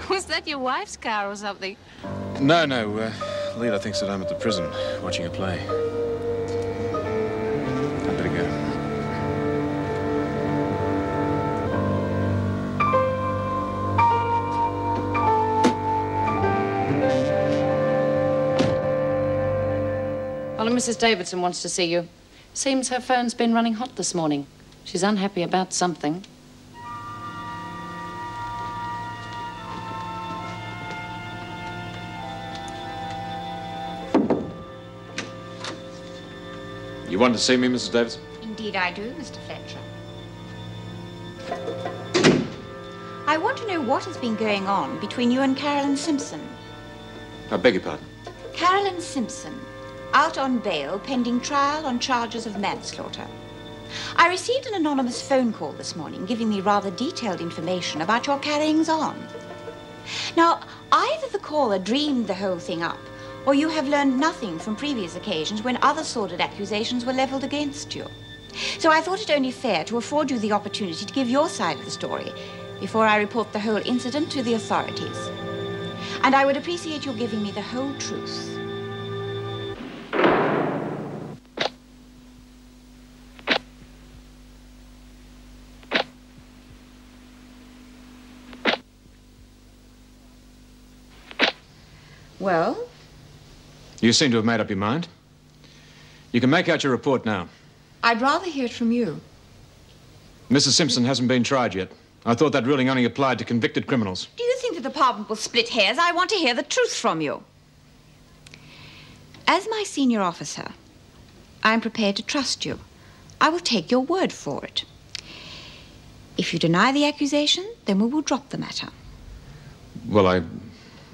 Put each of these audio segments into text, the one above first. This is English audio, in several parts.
Was that your wife's car or something? No, Leela thinks that I'm at the prison watching a play. I'd better go. Well, Mrs. Davidson wants to see you. Seems her phone's been running hot this morning. She's unhappy about something. You want to see me, Mrs. Davidson? Indeed I do, Mr. Fletcher. I want to know what has been going on between you and Carolyn Simpson. I beg your pardon? Carolyn Simpson, out on bail pending trial on charges of manslaughter. I received an anonymous phone call this morning giving me rather detailed information about your carryings-on. Now, either the caller dreamed the whole thing up, or you have learned nothing from previous occasions when other sordid accusations were leveled against you. So I thought it only fair to afford you the opportunity to give your side of the story before I report the whole incident to the authorities. And I would appreciate your giving me the whole truth. Well? You seem to have made up your mind. You can make out your report now. I'd rather hear it from you. Mrs. Simpson hasn't been tried yet. I thought that ruling only applied to convicted criminals. Do you think the department will split hairs? I want to hear the truth from you. As my senior officer, I'm prepared to trust you. I will take your word for it. If you deny the accusation, then we will drop the matter. Well,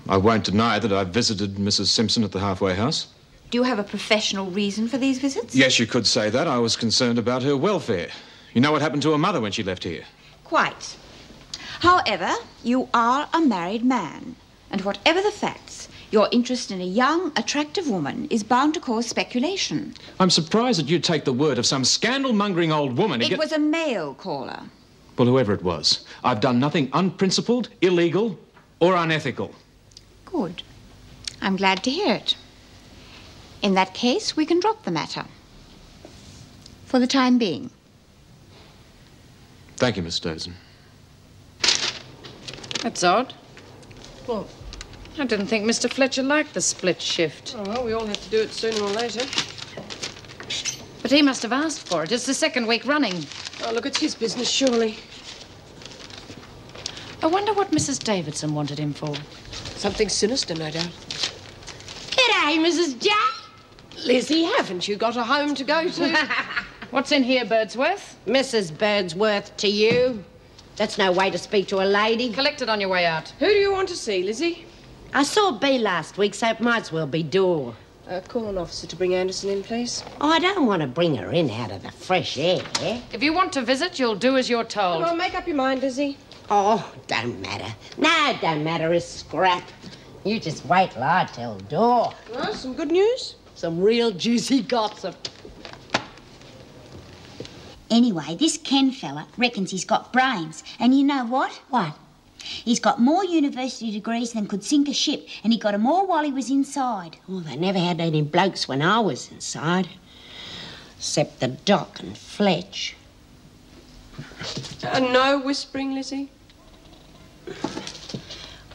I won't deny that I visited Mrs. Simpson at the halfway house. Do you have a professional reason for these visits? Yes, you could say that. I was concerned about her welfare. You know what happened to her mother when she left here? Quite. However, you are a married man, and whatever the facts, your interest in a young, attractive woman is bound to cause speculation. I'm surprised that you'd take the word of some scandal-mongering old woman to It was a male caller. Well, whoever it was, I've done nothing unprincipled, illegal, or unethical. Good. I'm glad to hear it. In that case, we can drop the matter. For the time being. Thank you, Miss Davidson. That's odd. Well, I didn't think Mr. Fletcher liked the split shift. Oh, well, we all have to do it sooner or later. But he must have asked for it. It's the second week running. Oh, look, it's his business, surely. I wonder what Mrs. Davidson wanted him for. Something sinister, no doubt. G'day, Mrs. J. Lizzie, haven't you got a home to go to? What's in here, Birdsworth? Mrs. Birdsworth to you. That's no way to speak to a lady. Collect it on your way out. Who do you want to see, Lizzie? I saw B last week, so it might as well be Dore. Call an officer to bring Anderson in, please. Oh, I don't want to bring her in out of the fresh air. If you want to visit, you'll do as you're told. Come on, make up your mind, Lizzie. Oh, don't matter. No, it don't matter a scrap. You just wait till I tell Dore. Well, some good news? Some real juicy gossip. Anyway, this Ken fella reckons he's got brains. And you know what? What? He's got more university degrees than could sink a ship, and he got 'em all while he was inside. Oh, they never had any blokes when I was inside. Except the Doc and Fletch. No whispering, Lizzie?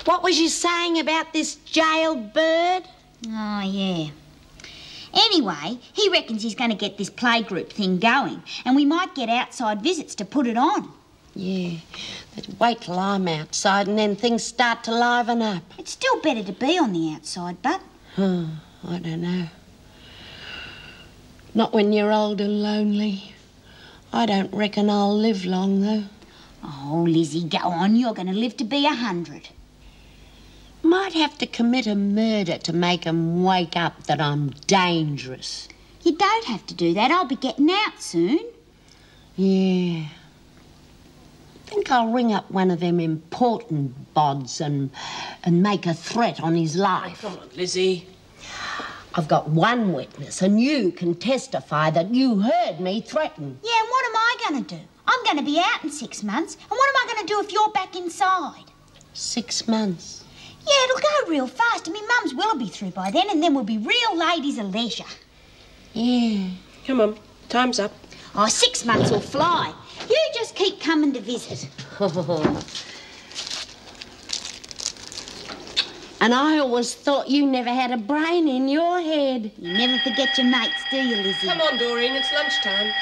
What was you saying about this jailbird? Oh, yeah. Anyway, he reckons he's going to get this playgroup thing going, and we might get outside visits to put it on. Yeah, but wait till I'm outside and then things start to liven up. It's still better to be on the outside, but... I don't know. Not when you're old and lonely. I don't reckon I'll live long, though. Oh, Lizzie, go on. You're going to live to be 100. Might have to commit a murder to make 'em wake up that I'm dangerous. You don't have to do that. I'll be getting out soon. Yeah. Think I'll ring up one of them important bods and make a threat on his life. Come on, Lizzie. I've got one witness, and you can testify that you heard me threaten. Yeah, and what am I going to do? I'm going to be out in 6 months, and what am I going to do if you're back inside? 6 months. Yeah, it'll go real fast. I mean, Mum's will be through by then, and then we'll be real ladies of leisure. Yeah. Come on, time's up. Oh, 6 months will fly. You just keep coming to visit. And I always thought you never had a brain in your head. You never forget your mates, do you, Lizzie? Come on, Doreen, it's lunchtime.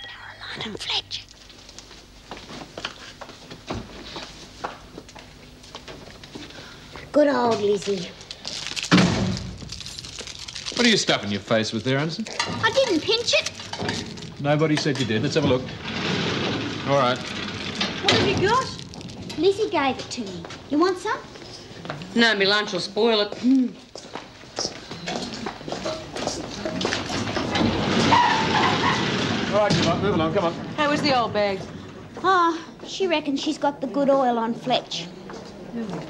Caroline and Fletcher. Good old Lizzie. What are you stuffing your face with there, Anderson? I didn't pinch it. Nobody said you did. Let's have a look. All right. What have you got? Lizzie gave it to me. You want some? No, me lunch will spoil it. All right, come on, move along, come on. How was the old bag? Oh, she reckons she's got the good oil on Fletch. Well,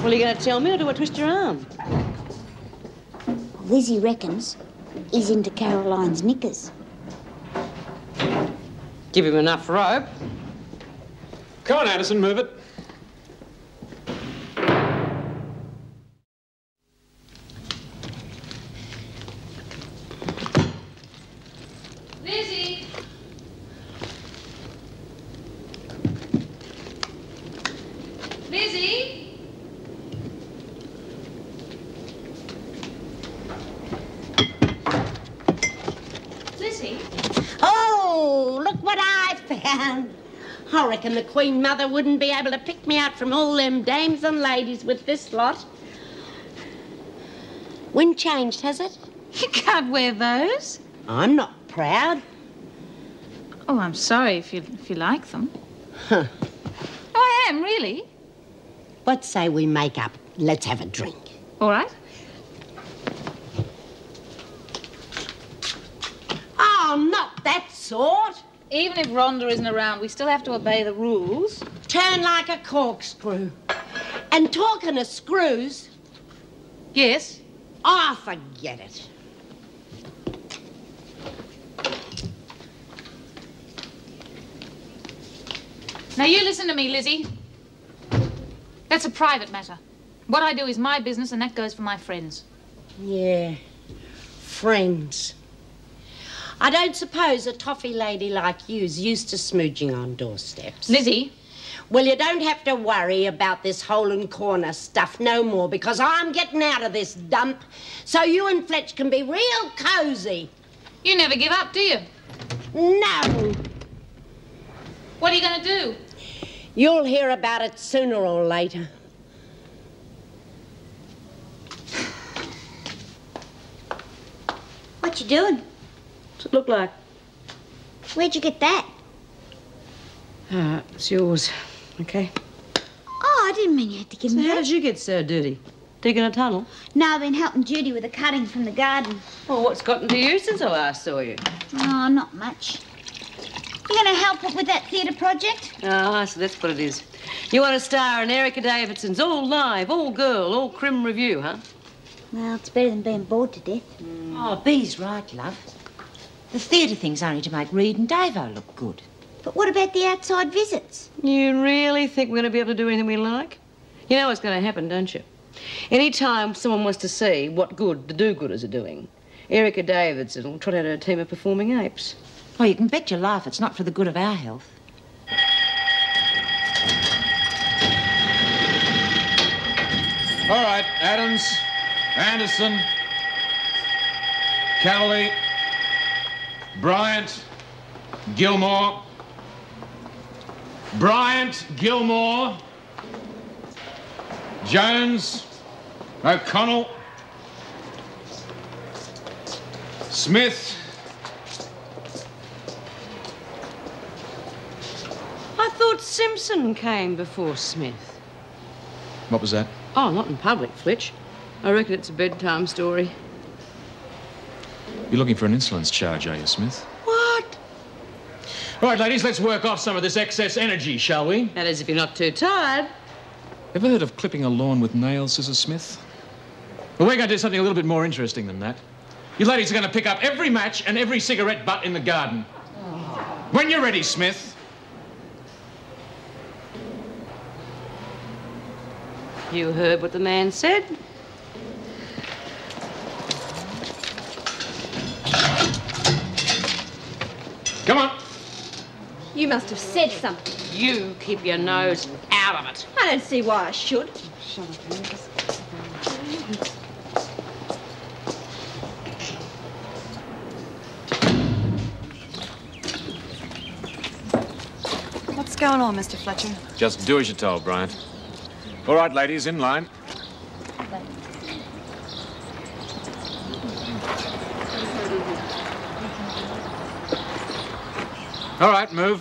are you going to tell me, or do I twist your arm? Lizzie reckons he's into Caroline's knickers. Give him enough rope. Come on, Anderson, move it. Lizzie! Lizzie! Lizzie? Oh, look what I found. I reckon the Queen Mother wouldn't be able to pick me out from all them dames and ladies with this lot. Wind changed, has it? You can't wear those. I'm not proud. Oh, I'm sorry if you like them. Huh. Oh, I am, really. What say we make up? Let's have a drink. All right. Oh, not that sort. Even if Rhonda isn't around, we still have to obey the rules. Turn like a corkscrew. And talking of screws, Yes. oh, forget it. Now, you listen to me, Lizzie. That's a private matter. What I do is my business, and that goes for my friends. Yeah, friends. I don't suppose a toffee lady like you's used to smooching on doorsteps. Lizzie, Well, you don't have to worry about this hole and corner stuff no more, because I'm getting out of this dump, so you and Fletch can be real cosy. you never give up, do you? No, What are you going to do? you'll hear about it sooner or later. What you doing? What's it look like? Where'd you get that? It's yours. Okay. Oh, I didn't mean you had to give So me how that. did you get so dirty? Digging a tunnel? No, I've been helping Judy with a cutting from the garden. Well, what's gotten to you since I last saw you? Oh, not much. You going to help with that theatre project? Ah, so that's what it is. You want to star in Erica Davidson's all live, all girl, all crim review, huh? Well, it's better than being bored to death. Oh, Bee's right, love. The theatre thing's only to make Reed and Davo look good. But what about the outside visits? You really think we're going to be able to do anything we like? You know what's going to happen, don't you? Any time someone wants to see what good the do-gooders are doing, Erica Davidson will trot out her team of performing apes. Oh, you can bet your life it's not for the good of our health. All right, Adams, Anderson, Cavalier, Bryant, Gilmore, Jones, O'Connell, Smith. I thought Simpson came before Smith. What was that? Oh, not in public, Fletch. I reckon it's a bedtime story. You're looking for an insolence charge, are you, Smith? What? All right, ladies, let's work off some of this excess energy, shall we? That is, if you're not too tired. Ever heard of clipping a lawn with nails, scissors, Smith? Well, we're going to do something a little bit more interesting than that. You ladies are going to pick up every match and every cigarette butt in the garden. When you're ready, Smith. You heard what the man said. Come on. You must have said something. You keep your nose out of it. I don't see why I should. Shut up, Lucas. What's going on, Mr. Fletcher? Just do as you're told, Bryant. All right, ladies, in line. All right, move.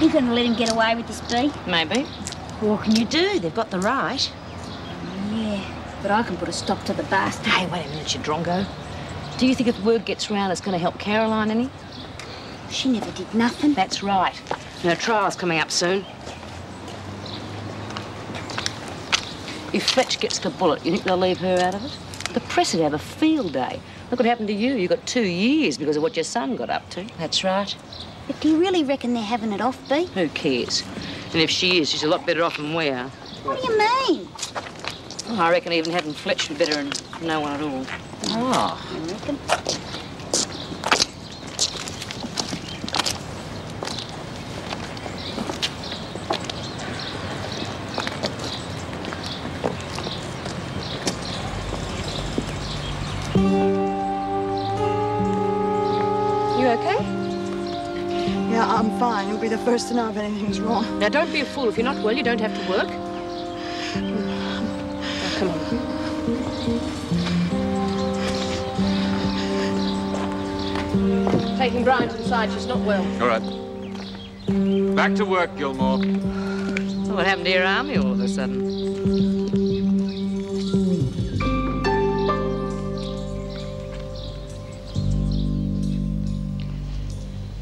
You gonna let him get away with this, Bea? Maybe. What can you do? They've got the right. Yeah, but I can put a stop to the bastard. Hey, wait a minute, you drongo. Do you think if word gets round it's going to help Caroline any? She never did nothing. That's right. And her trial's coming up soon. If Fletch gets the bullet, you think they'll leave her out of it? The press would have a field day. Look what happened to you. You got 2 years because of what your son got up to. That's right. But do you really reckon they're having it off, Bea? Who cares? And if she is, she's a lot better off than we are. What do you mean? Oh, I reckon even having Fletch would be better than no one at all. Oh. I reckon. You okay? Yeah, I'm fine. You'll be the first to know if anything's wrong. Now, don't be a fool. If you're not well, you don't have to work. Now, come on. Taking Bryant inside. She's not well. All right. Back to work, Gilmore. Well, what happened to your army all of a sudden?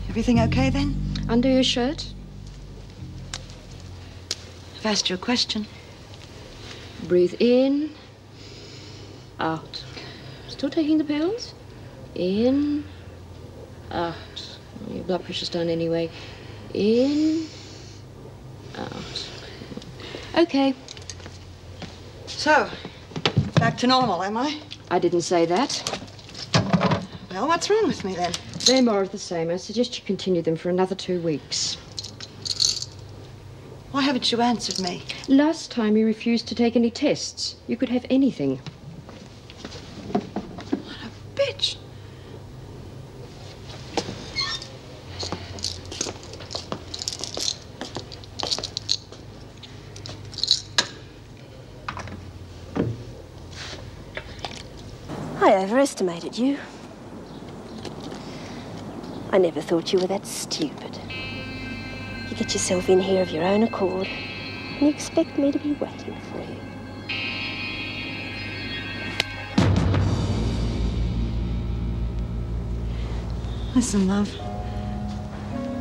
Everything okay then? Under your shirt? I've asked you a question. Breathe in, out. Still taking the pills? In, out. Your blood pressure's down anyway. In, out. Okay. So, back to normal, am I? I didn't say that. Well, what's wrong with me then? They're more of the same. I suggest you continue them for another 2 weeks. Why haven't you answered me? Last time you refused to take any tests. You could have anything. What a bitch. I overestimated you. I never thought you were that stupid. You get yourself in here of your own accord, and you expect me to be waiting for you. Listen, love.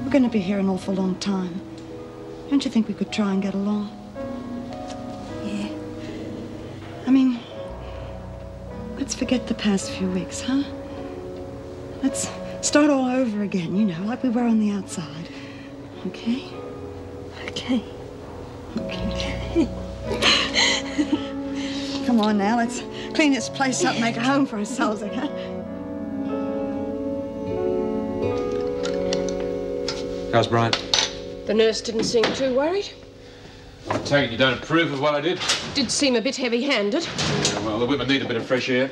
We're going to be here an awful long time. Don't you think we could try and get along? Yeah. I mean, let's forget the past few weeks, huh? Let's start all over again, you know, like we were on the outside. Okay? Okay. Okay. Come on now, let's clean this place up, make a home for ourselves, okay? How's Bryant? The nurse didn't seem too worried. I take it you don't approve of what I did? Did seem a bit heavy-handed. Yeah, well, the women need a bit of fresh air.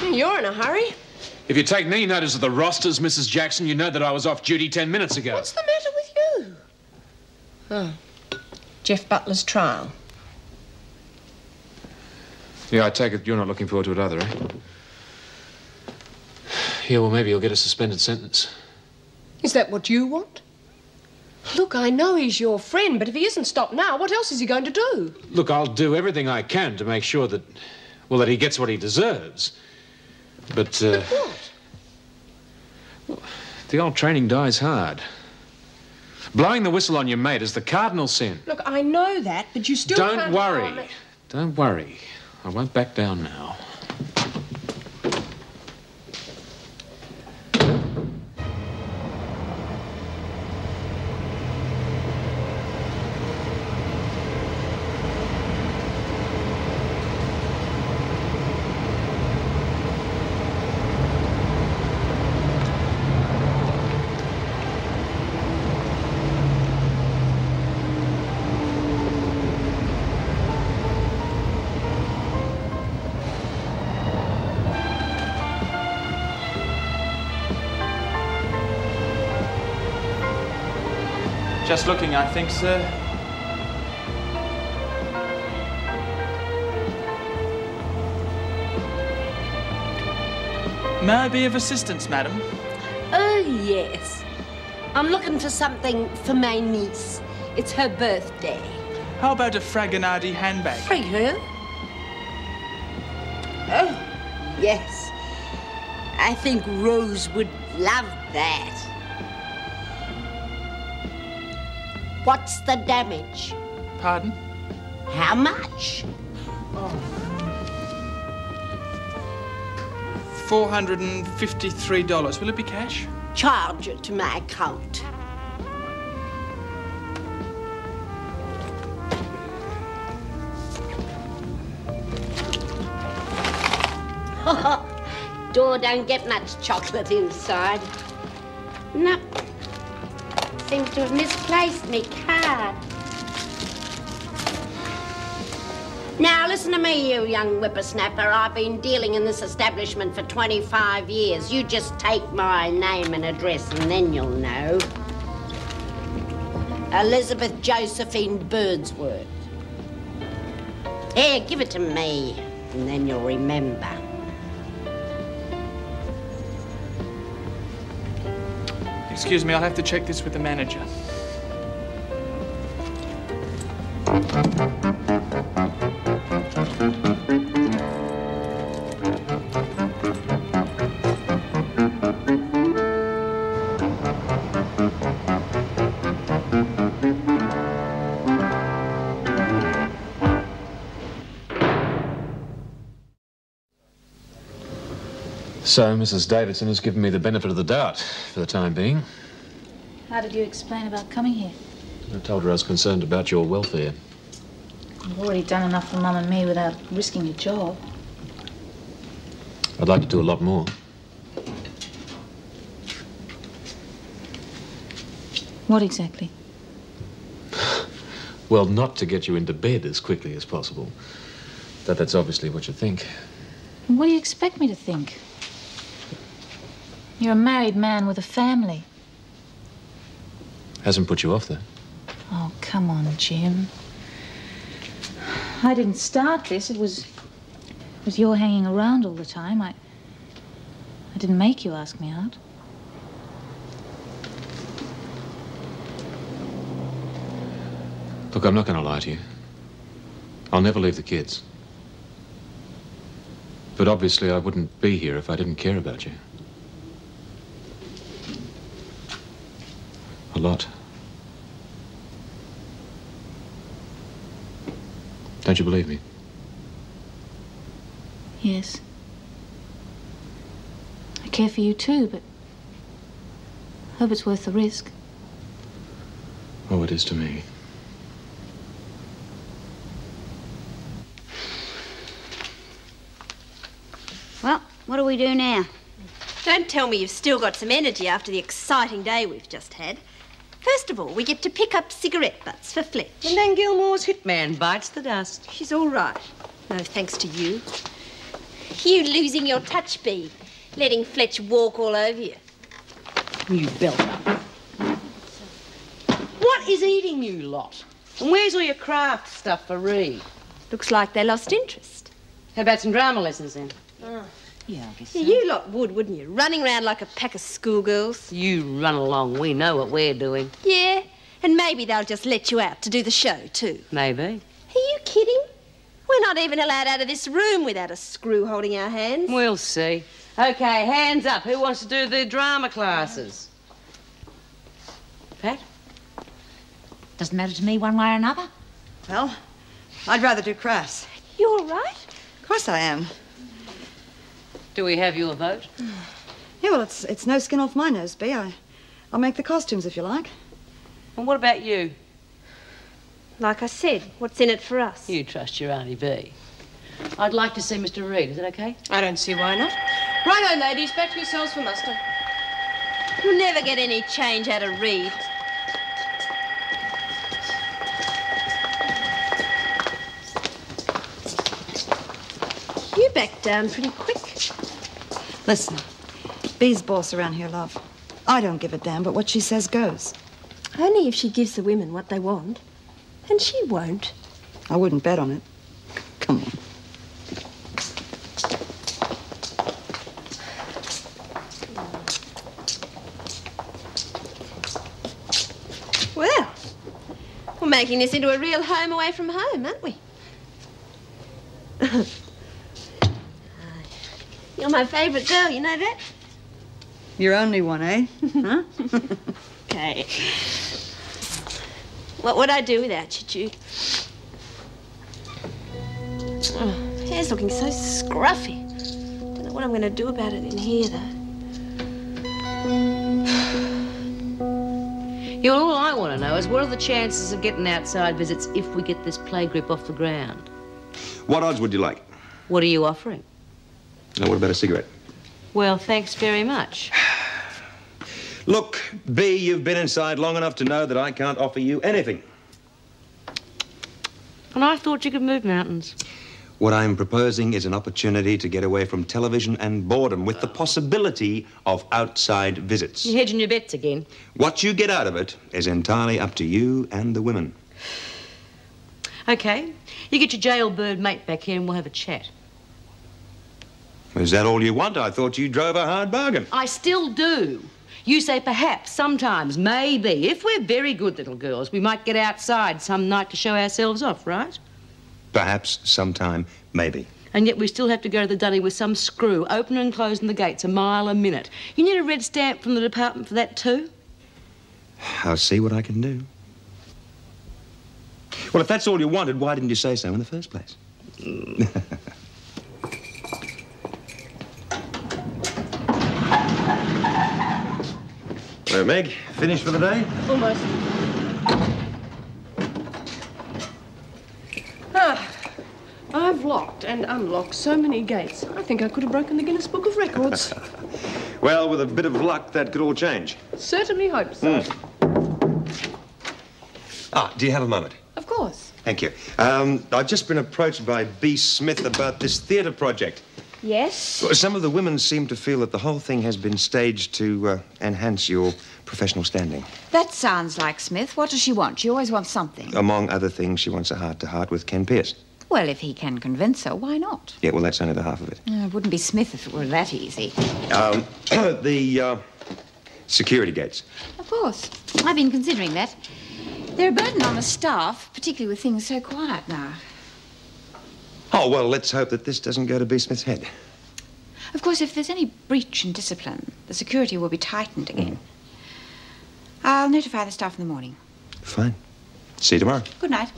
You're in a hurry. If you take any notice of the rosters, Mrs. Jackson, you know that I was off duty 10 minutes ago. What's the matter with you? Oh. Jeff Butler's trial. Yeah, I take it you're not looking forward to it either, eh? Yeah, well, maybe you'll get a suspended sentence. Is that what you want? Look, I know he's your friend, but if he isn't stopped now, what else is he going to do? Look, I'll do everything I can to make sure that, well, that he gets what he deserves. But what? Well, the old training dies hard. Blowing the whistle on your mate is the cardinal sin. Look, I know that, but you still Don't can't worry. harm it. Don't worry. I won't back down now. Just looking, I think, sir. May I be of assistance, madam? Oh, yes. I'm looking for something for my niece. It's her birthday. How about a Fragonardi handbag? For her? Oh, yes. I think Rose would love that. What's the damage? Pardon? How much? $453. Will it be cash? Charge it to my account. Door don't get much chocolate inside. No. Seems to have misplaced me card. Now, listen to me, you young whippersnapper. I've been dealing in this establishment for 25 years. You just take my name and address and then you'll know. Elizabeth Josephine Birdsworth. Here, give it to me, and then you'll remember. Excuse me, I'll have to check this with the manager. So, Mrs. Davidson has given me the benefit of the doubt for the time being. How did you explain about coming here? I told her I was concerned about your welfare. You've already done enough for Mum and me without risking your job. I'd like to do a lot more. What exactly? Well, not to get you into bed as quickly as possible. That's obviously what you think. What do you expect me to think? You're a married man with a family. Hasn't put you off, though. Oh, come on, Jim. I didn't start this. It was your hanging around all the time. I didn't make you ask me out. Look, I'm not going to lie to you. I'll never leave the kids. But obviously I wouldn't be here if I didn't care about you. A lot. Don't you believe me? Yes. I care for you too, but I hope it's worth the risk. Oh, it is to me. Well, what do we do now? Don't tell me you've still got some energy after the exciting day we've just had. First of all, we get to pick up cigarette butts for Fletch. And then Gilmore's hitman bites the dust. She's all right. No thanks to you. You losing your touch, Bee. Letting Fletch walk all over you. You belt up. What is eating you lot? And where's all your craft stuff for Reed? Looks like they lost interest. How about some drama lessons then? Oh. Yeah, I guess Yeah, you lot would, wouldn't you? Running around like a pack of schoolgirls. You run along. We know what we're doing. Yeah, and maybe they'll just let you out to do the show, too. Maybe. Are you kidding? We're not even allowed out of this room without a screw holding our hands. We'll see. Okay, hands up. Who wants to do the drama classes? Pat? Doesn't matter to me one way or another. Well, I'd rather do Crass. You all right? Of course I am. Do we have your vote? Yeah, well, it's no skin off my nose, Bea. I'll make the costumes if you like. And what about you? Like I said, what's in it for us? You trust your Auntie B. I'd like to see Mr. Reed. Is that okay? I don't see why not. Righto, ladies, back to yourselves for muster. You'll never get any change out of Reed. You backed down pretty quick. Listen, Bea's boss around here, love. I don't give a damn, but what she says goes. Only if she gives the women what they want. And she won't. I wouldn't bet on it. Come on. Well, we're making this into a real home away from home, aren't we? You're my favourite girl, you know that? You're only one, eh? Huh? Okay. What would I do without you, Jude? Oh, hair's looking so scruffy. Don't know what I'm going to do about it in here, though. Yeah, well, all I want to know is what are the chances of getting outside visits if we get this playgroup off the ground? What odds would you like? What are you offering? Now, what about a cigarette? Well, thanks very much. Look, B, you've been inside long enough to know that I can't offer you anything. And I thought you could move mountains. What I'm proposing is an opportunity to get away from television and boredom with the possibility of outside visits. You're hedging your bets again. What you get out of it is entirely up to you and the women. Okay. You get your jailbird mate back here and we'll have a chat. Is that all you want? I thought you drove a hard bargain. I still do. You say perhaps, sometimes, maybe. If we're very good little girls, we might get outside some night to show ourselves off, right? Perhaps, sometime, maybe. And yet we still have to go to the dunny with some screw, opening and closing the gates a mile a minute. You need a red stamp from the department for that too? I'll see what I can do. Well, if that's all you wanted, why didn't you say so in the first place? Well, Meg, finished for the day? Almost. I've locked and unlocked so many gates. I think I could have broken the Guinness Book of Records. Well, with a bit of luck, that could all change. Certainly hope so. Do you have a moment? Of course. Thank you. I've just been approached by B. Smith about this theatre project. Yes? Well, some of the women seem to feel that the whole thing has been staged to enhance your professional standing. That sounds like Smith. What does she want? She always wants something. Among other things, she wants a heart-to-heart with Ken Pierce. Well, if he can convince her, why not? Yeah, well, that's only the half of it. It wouldn't be Smith if it were that easy. The security gates. Of course. I've been considering that. They're a burden on the staff, particularly with things so quiet now. Oh, well, let's hope that this doesn't go to B. Smith's head. Of course, if there's any breach in discipline, the security will be tightened again. I'll notify the staff in the morning. Fine. See you tomorrow. Good night.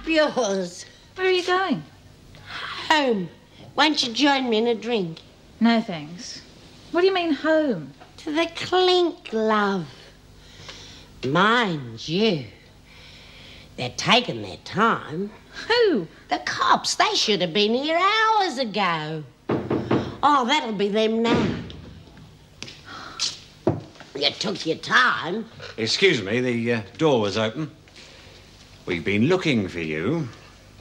Yours. Where are you going? Home. Won't you join me in a drink? No, thanks. What do you mean, home? To the Clink, love. Mind you, they're taking their time. Who? The cops. They should have been here hours ago. Oh, that'll be them now. You took your time. Excuse me, the door was open. We've been looking for you,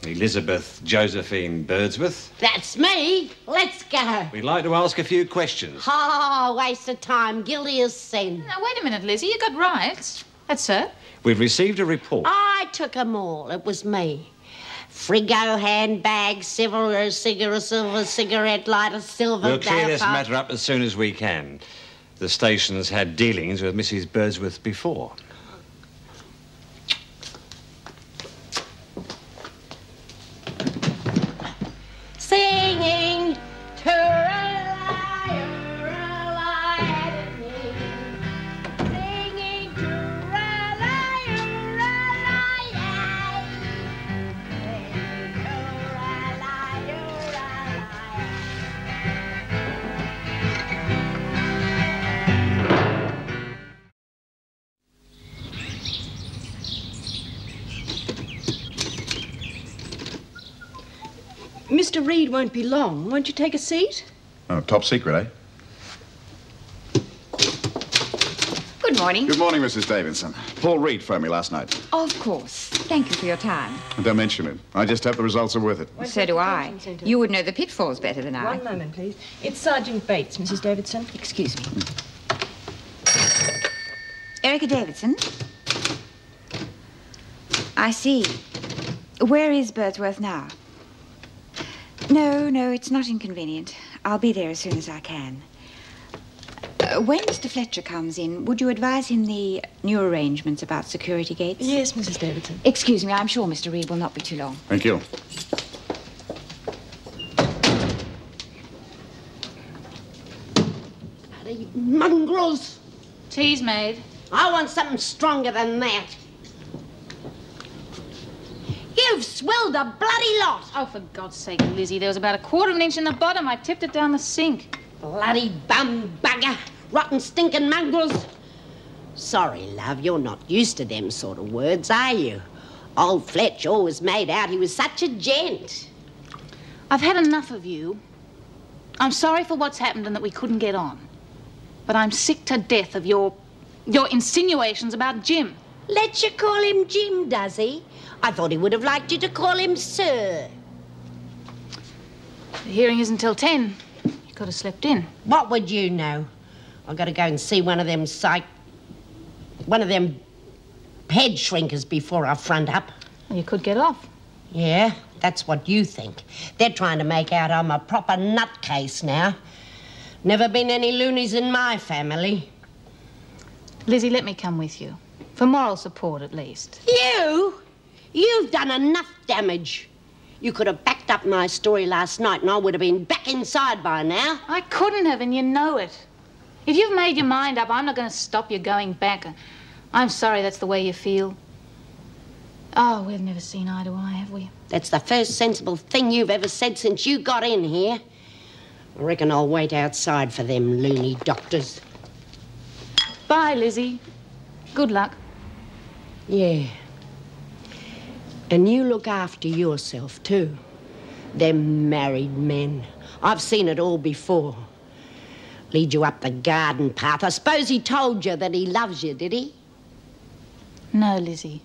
Elizabeth Josephine Birdsworth. That's me. Let's go. We'd like to ask a few questions. Oh, waste of time. Guilty as sin. Now, wait a minute, Lizzie. You got rights. That's so. We've received a report. I took 'em all. It was me. Frigo, handbag, silver cigarette lighter, silver We'll clear this Belfast. matter up as soon as we can. The station's had dealings with Mrs. Birdsworth before. Singing Mr. Reed won't be long. Won't you take a seat? Oh, top secret, eh? Good morning. Good morning, Mrs. Davidson. Paul Reed phoned me last night. Of course. Thank you for your time. Don't mention it. I just hope the results are worth it. So do I. You would know the pitfalls better than I. One moment, please. It's Sergeant Bates, Mrs. Davidson. Excuse me. Erica Davidson? I see. Where is Birdsworth now? No, it's not inconvenient. I'll be there as soon as I can. When Mr. Fletcher comes in, would you advise him the new arrangements about security gates? Yes, Mrs. Davidson. Excuse me, I'm sure Mr. Reed will not be too long. Thank you. bloody mongrels. Tea's made. I want something stronger than that. You've swelled a bloody lot. Oh, for God's sake, Lizzie, there was about 1/4 of an inch in the bottom. I tipped it down the sink. Bloody bum bugger. Rotten stinking mongrels. Sorry, love, you're not used to them sort of words, are you? Old Fletch always made out he was such a gent. I've had enough of you. I'm sorry for what's happened and that we couldn't get on. But I'm sick to death of your insinuations about Jim. Let you call him Jim, does he? I thought he would have liked you to call him Sir. The hearing isn't till 10. You could have slept in. What would you know? I've got to go and see one of them head shrinkers before I front up. Well, you could get off. Yeah, that's what you think. They're trying to make out I'm a proper nutcase now. Never been any loonies in my family. Lizzie, let me come with you. For moral support, at least. You've done enough damage. You could have backed up my story last night and I would have been back inside by now. I couldn't have, and you know it. If you've made your mind up, I'm not going to stop you going back. I'm sorry that's the way you feel. Oh, we've never seen eye to eye, have we? That's the first sensible thing you've ever said since you got in here. I reckon I'll wait outside for them loony doctors. Bye, Lizzie. Good luck. Yeah. And you look after yourself, too. Them married men. I've seen it all before. Lead you up the garden path. I suppose he told you that he loves you, did he? No, Lizzie.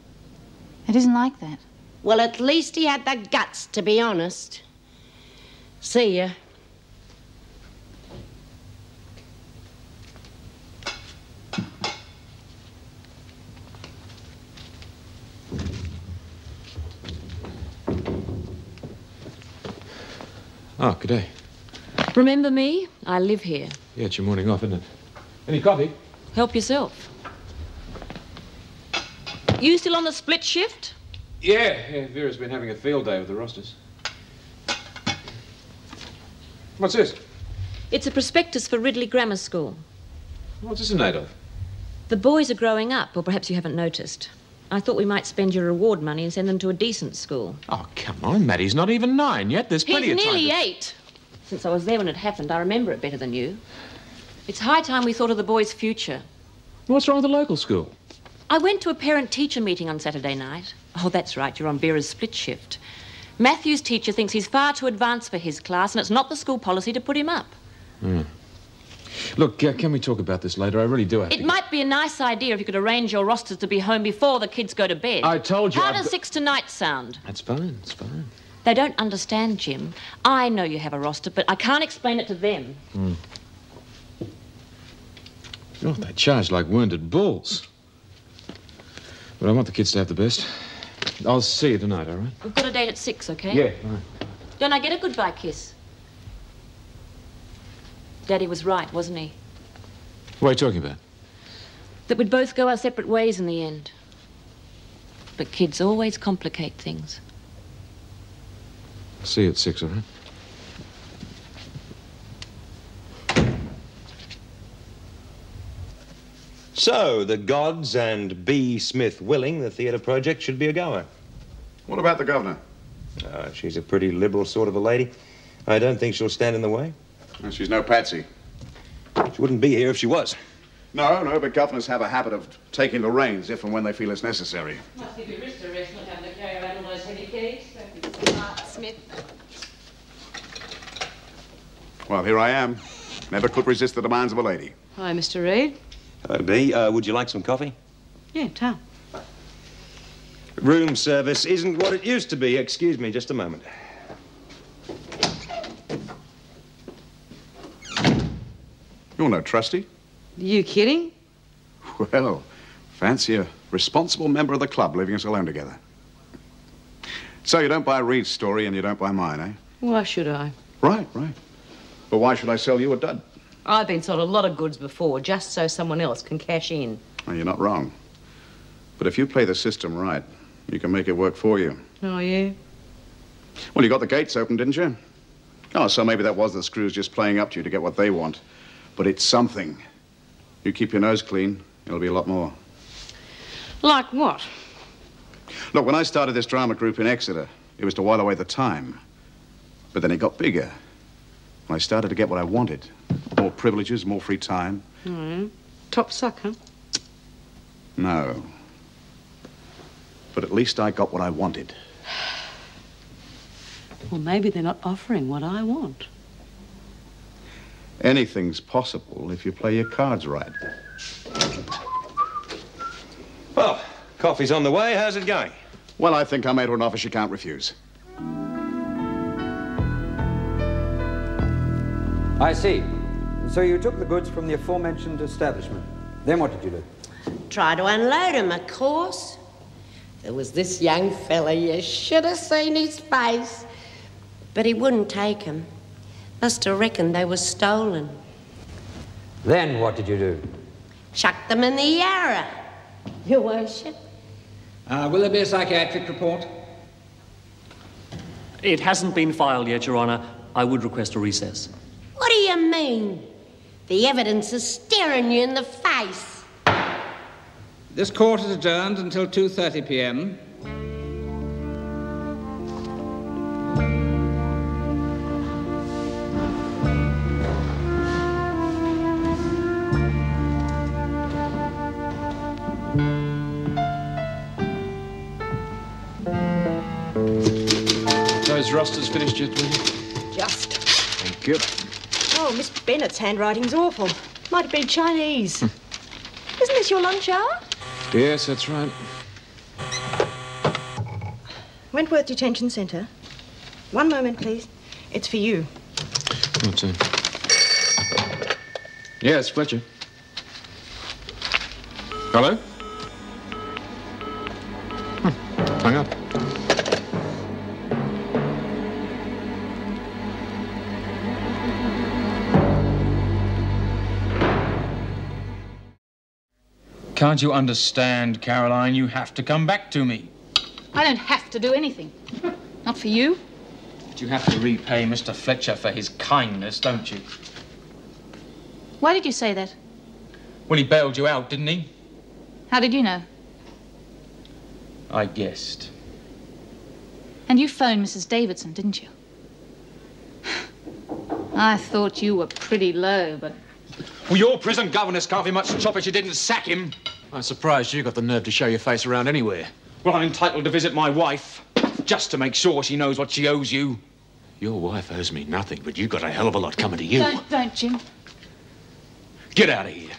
It isn't like that. Well, at least he had the guts, to be honest. See ya. Oh, good day. Remember me? I live here. Yeah, it's your morning off, isn't it? Any coffee? Help yourself. You still on the split shift? Yeah, Vera's been having a field day with the rosters. What's this? It's a prospectus for Ridley Grammar School. What's this in aid of? The boys are growing up, or perhaps you haven't noticed. I thought we might spend your reward money and send them to a decent school. Oh, come on, Maddie's not even 9 yet. There's plenty He's of time. nearly 8. Since I was there when it happened, I remember it better than you. It's high time we thought of the boys' future. What's wrong with the local school? I went to a parent-teacher meeting on Saturday night. Oh, that's right, you're on Vera's split shift. Matthew's teacher thinks he's far too advanced for his class, and it's not the school policy to put him up. Look, can we talk about this later? I really do have to. It might be a nice idea if you could arrange your rosters to be home before the kids go to bed. I told you How I've does got- 6 to night sound? That's fine, it's fine. They don't understand, Jim. I know you have a roster, but I can't explain it to them. Oh, they charge like wounded bulls. But I want the kids to have the best. I'll see you tonight, all right? We've got a date at 6, okay? Yeah, all right. Don't I get a goodbye kiss? Daddy was right, wasn't he? What are you talking about? That we'd both go our separate ways in the end. But kids always complicate things. See you at 6, all right? So, the gods and B. Smith willing, the theatre project should be a goer. What about the governor? She's a pretty liberal sort of a lady. I don't think she'll stand in the way. Well, she's no patsy. She wouldn't be here if she was. No, but governors have a habit of taking the reins if and when they feel it's necessary. Must give your wrist a rest, not having to carry around all those heavy keys. Smith. Well, here I am. Never could resist the demands of a lady. Hi, Mr. Reed. Hello, B. Would you like some coffee? Yeah, tell. Room service isn't what it used to be. Excuse me just a moment. You're no trustee. You kidding? Well, fancy a responsible member of the club leaving us alone together. So you don't buy Reed's story and you don't buy mine, eh? Why should I? Right. But why should I sell you a dud? I've been sold a lot of goods before, just so someone else can cash in. Well, you're not wrong. But if you play the system right, you can make it work for you. Oh, yeah? Well, you got the gates open, didn't you? Oh, so maybe that was the screws just playing up to you to get what they want. But it's something. You keep your nose clean, it'll be a lot more. Like what? Look, when I started this drama group in Exeter, it was to while away the time. But then it got bigger. When I started to get what I wanted. More privileges, more free time. Top suck, huh? No. But at least I got what I wanted. Well, maybe they're not offering what I want. Anything's possible if you play your cards right. Well, coffee's on the way. How's it going? Well, I think I made her an offer she can't refuse. I see. So you took the goods from the aforementioned establishment. Then what did you do? Try to unload him, of course. There was this young fella, you should have seen his face. But he wouldn't take 'em. Must have reckoned they were stolen. Then what did you do? Chucked them in the Yarra, Your Worship. Will there be a psychiatric report? It hasn't been filed yet, Your Honour. I would request a recess. What do you mean? The evidence is staring you in the face. This court is adjourned until 2:30 p.m. Those rosters finished yet, Willie? Just. Thank you. Oh, Miss Bennett's handwriting's awful. Might have been Chinese. Isn't this your lunch hour? Yes, that's right. Wentworth Detention Centre. One moment, please. It's for you. What's that? Yes, Fletcher. Hello? Hung up. Can't you understand, Caroline? You have to come back to me. I don't have to do anything. Not for you. But you have to repay Mr. Fletcher for his kindness, don't you? Why did you say that? Well, he bailed you out, didn't he? How did you know? I guessed. And you phoned Mrs. Davidson, didn't you? I thought you were pretty low, but... Well, your prison governess can't be much chop if you didn't sack him. I'm surprised you got the nerve to show your face around anywhere. Well, I'm entitled to visit my wife, just to make sure she knows what she owes you. Your wife owes me nothing, but you've got a hell of a lot coming to you. Don't, Jim. Get out of here.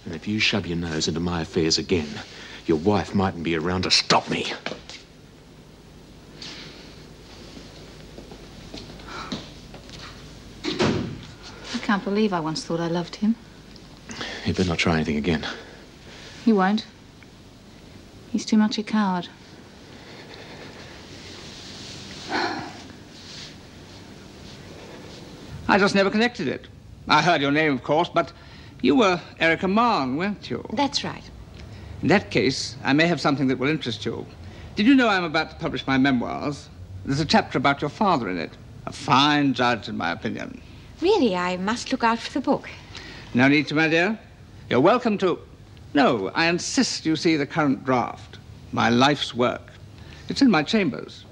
And if you shove your nose into my affairs again, your wife mightn't be around to stop me. I can't believe I once thought I loved him. You better not try anything again. He won't. He's too much a coward. I just never connected it. I heard your name, of course, but you were Erica Mann, weren't you? That's right. In that case, I may have something that will interest you. Did you know I'm about to publish my memoirs? There's a chapter about your father in it. A fine judge, in my opinion. Really, I must look out for the book. No need to, my dear. You're welcome to... No, I insist you see the current draft. My life's work. It's in my chambers.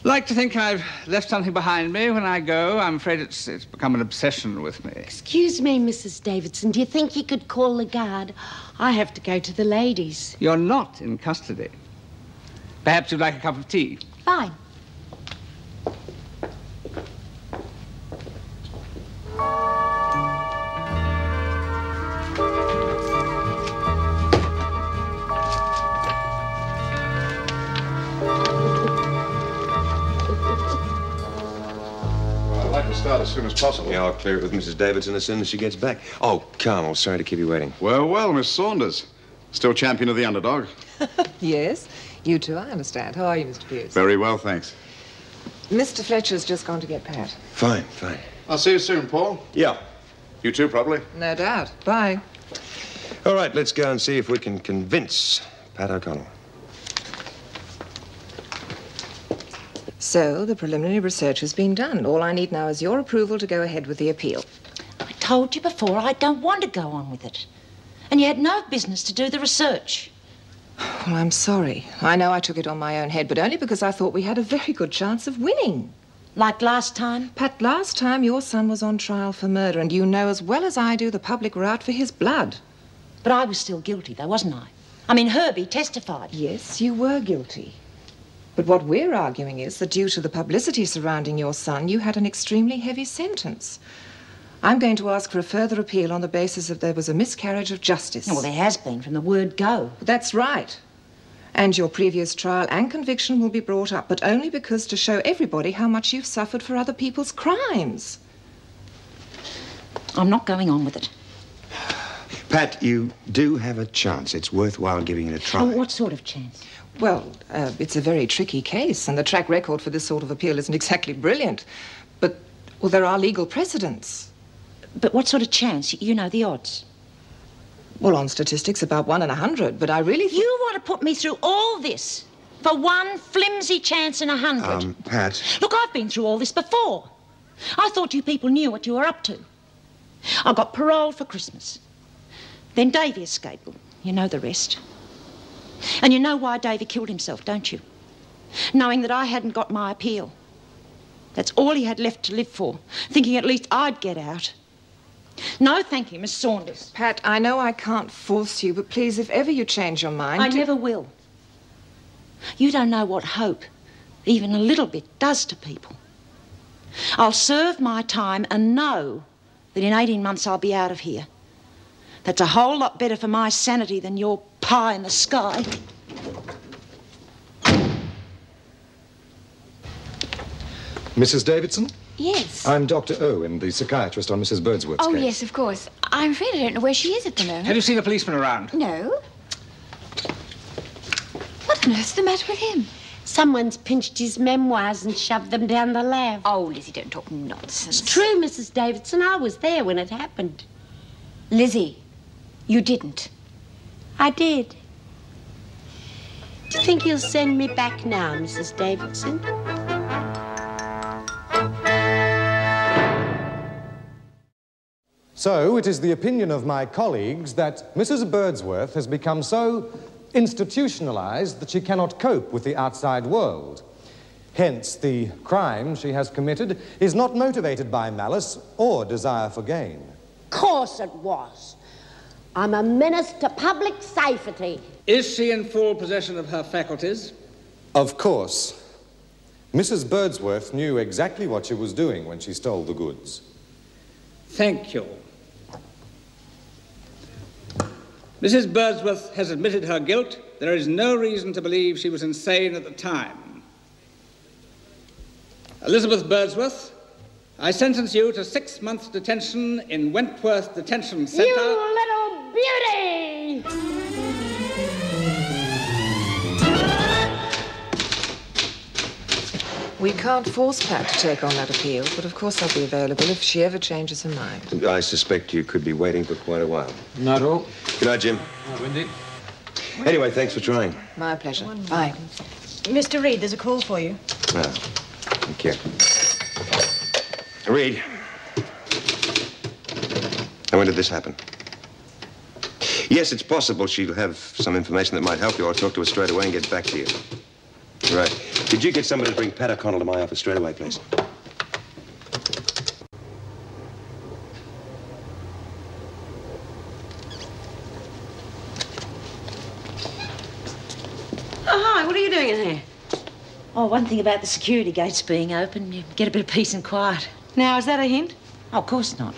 Like to think I've left something behind me when I go. I'm afraid it's become an obsession with me. Excuse me, Mrs. Davidson. Do you think you could call the guard? I have to go to the ladies. You're not in custody. Perhaps you'd like a cup of tea? Fine. Start as soon as possible. Yeah, I'll clear it with Mrs. Davidson as soon as she gets back. Oh, Colonel, sorry to keep you waiting. Well, well, Miss Saunders. Still champion of the underdog? Yes, you too, I understand. How are you, Mr. Pierce? Very well, thanks. Mr. Fletcher's just gone to get Pat. Fine, fine. I'll see you soon, Paul. Yeah. You too, probably. No doubt. Bye. All right, let's go and see if we can convince Pat O'Connell. So, the preliminary research has been done. All I need now is your approval to go ahead with the appeal. I told you before I don't want to go on with it. And you had no business to do the research. Well, I'm sorry. I know I took it on my own head, but only because I thought we had a very good chance of winning. Like last time? Pat, last time your son was on trial for murder, and you know as well as I do the public were out for his blood. But I was still guilty, though, wasn't I? I mean, Herbie testified. Yes, you were guilty. But what we're arguing is that due to the publicity surrounding your son, you had an extremely heavy sentence. I'm going to ask for a further appeal on the basis that there was a miscarriage of justice. Well, there has been from the word go. That's right. And your previous trial and conviction will be brought up, but only because to show everybody how much you've suffered for other people's crimes. I'm not going on with it. Pat, you do have a chance. It's worthwhile giving it a try. Oh, what sort of chance? Well, it's a very tricky case, and the track record for this sort of appeal isn't exactly brilliant. But, well, there are legal precedents. But what sort of chance? You know the odds. Well, on statistics, about 1 in 100, but I really... You want to put me through all this for one flimsy chance in 100? Pat... Look, I've been through all this before. I thought you people knew what you were up to. I got paroled for Christmas. Then Davy escaped. You know the rest. And you know why Davy killed himself, don't you? Knowing that I hadn't got my appeal. That's all he had left to live for, thinking at least I'd get out. No, thank you, Miss Saunders. Pat, I know I can't force you, but please, if ever you change your mind... I never will. You don't know what hope, even a little bit, does to people. I'll serve my time and know that in 18 months I'll be out of here. That's a whole lot better for my sanity than your pie in the sky. Mrs. Davidson? Yes. I'm Dr. Owen, the psychiatrist on Mrs. Birdsworth's Oh, case. yes, of course. I'm afraid I don't know where she is at the moment. Have you seen a policeman around? No. What on earth's the matter with him? Someone's pinched his memoirs and shoved them down the lav. Oh, Lizzie, don't talk nonsense. It's true, Mrs. Davidson. I was there when it happened. Lizzie, you didn't. I did. Do you think he'll send me back now, Mrs. Davidson? So, it is the opinion of my colleagues that Mrs. Birdsworth has become so institutionalized that she cannot cope with the outside world. Hence, the crime she has committed is not motivated by malice or desire for gain. Course it was. I'm a menace to public safety. Is she in full possession of her faculties? Of course. Mrs. Birdsworth knew exactly what she was doing when she stole the goods. Thank you. Mrs. Birdsworth has admitted her guilt. There is no reason to believe she was insane at the time. Elizabeth Birdsworth, I sentence you to 6 months detention in Wentworth Detention Centre. You little beauty! We can't force Pat to take on that appeal, but of course I'll be available if she ever changes her mind. I suspect you could be waiting for quite a while. Not all. Good night, Jim. Hi, Wendy. Anyway, thanks for trying. My pleasure. Bye. Mr. Reed, there's a call for you. Ah, thank you. Reed. Now, when did this happen? Yes, it's possible she'll have some information that might help you. I'll talk to her straight away and get back to you. Right. Could you get somebody to bring Pat O'Connell to my office straight away, please? Oh, hi, what are you doing in here? Oh, one thing about the security gates being open, you get a bit of peace and quiet. Now, is that a hint? Oh, of course not.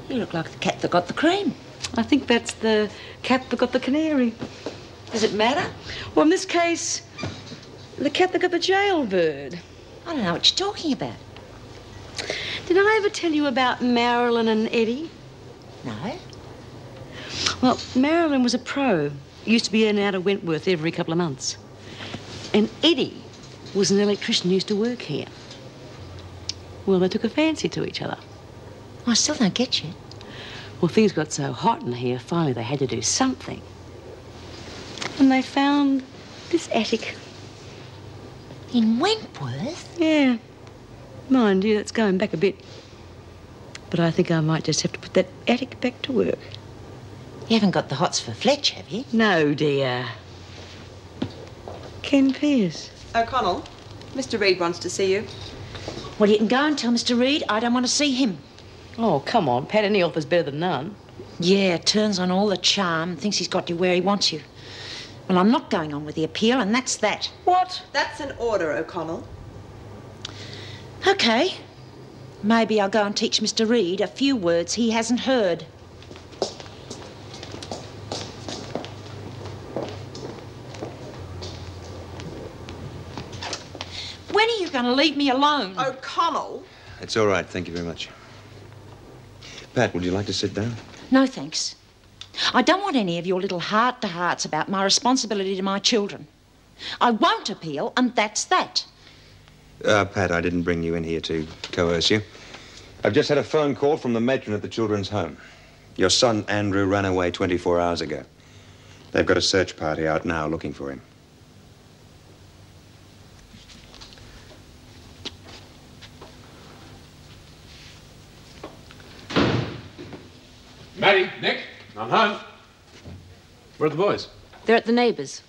You look like the cat that got the cream. I think that's the cat that got the canary. Does it matter? Well, in this case, the cat that got the jailbird. I don't know what you're talking about. Did I ever tell you about Marilyn and Eddie? No. Well, Marilyn was a pro. Used to be in and out of Wentworth every couple of months. And Eddie was an electrician who used to work here. Well, they took a fancy to each other. I still don't get you. Well, things got so hot in here, finally they had to do something. And they found this attic. In Wentworth? Yeah. Mind you, that's going back a bit. But I think I might just have to put that attic back to work. You haven't got the hots for Fletch, have you? No, dear. Ken Pierce. O'Connell, Mr. Reed wants to see you. Well, you can go and tell Mr. Reed I don't want to see him. Oh, come on, Pat. Any offer's better than none. Yeah, turns on all the charm, thinks he's got you where he wants you. Well, I'm not going on with the appeal, and that's that. What? That's an order, O'Connell. OK. Maybe I'll go and teach Mr. Reed a few words he hasn't heard. When are you going to leave me alone? O'Connell? It's all right. Thank you very much. Pat, would you like to sit down? No, thanks. I don't want any of your little heart-to-hearts about my responsibility to my children. I won't appeal, and that's that. Pat, I didn't bring you in here to coerce you. I've just had a phone call from the matron at the children's home. Your son, Andrew, ran away 24 hours ago. They've got a search party out now looking for him. Matty, Nick, I'm home. Where are the boys? They're at the neighbours.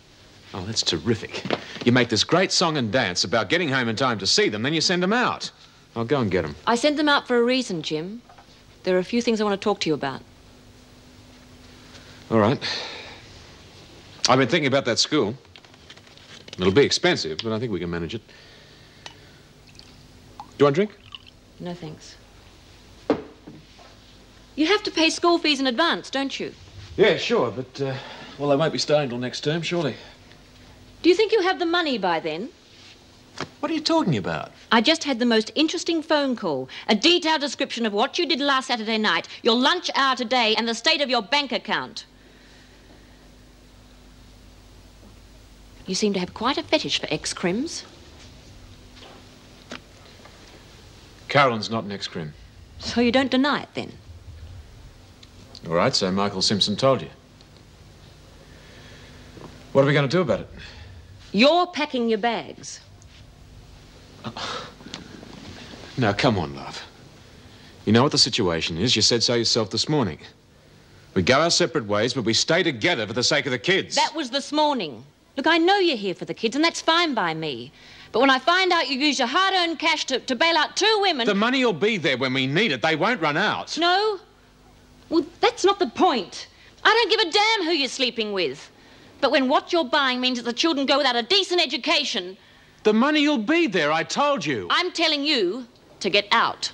Oh, that's terrific. You make this great song and dance about getting home in time to see them, then you send them out. I'll go and get them. I sent them out for a reason, Jim. There are a few things I want to talk to you about. All right. I've been thinking about that school. It'll be expensive, but I think we can manage it. Do you want a drink? No, thanks. You have to pay school fees in advance, don't you? Yeah, sure, but, well, they won't be starting till next term, surely. Do you think you have the money by then? What are you talking about? I just had the most interesting phone call. A detailed description of what you did last Saturday night, your lunch hour today, and the state of your bank account. You seem to have quite a fetish for ex-crims. Carolyn's not an ex-crim. So you don't deny it, then? All right, so Michael Simpson told you. What are we going to do about it? You're packing your bags. Now, come on, love. You know what the situation is. You said so yourself this morning. We go our separate ways, but we stay together for the sake of the kids. That was this morning. Look, I know you're here for the kids, and that's fine by me. But when I find out you use your hard-earned cash to bail out 2 women... The money will be there when we need it. They won't run out. No? Well, that's not the point. I don't give a damn who you're sleeping with. But when what you're buying means that the children go without a decent education... The money will be there, I told you. I'm telling you to get out.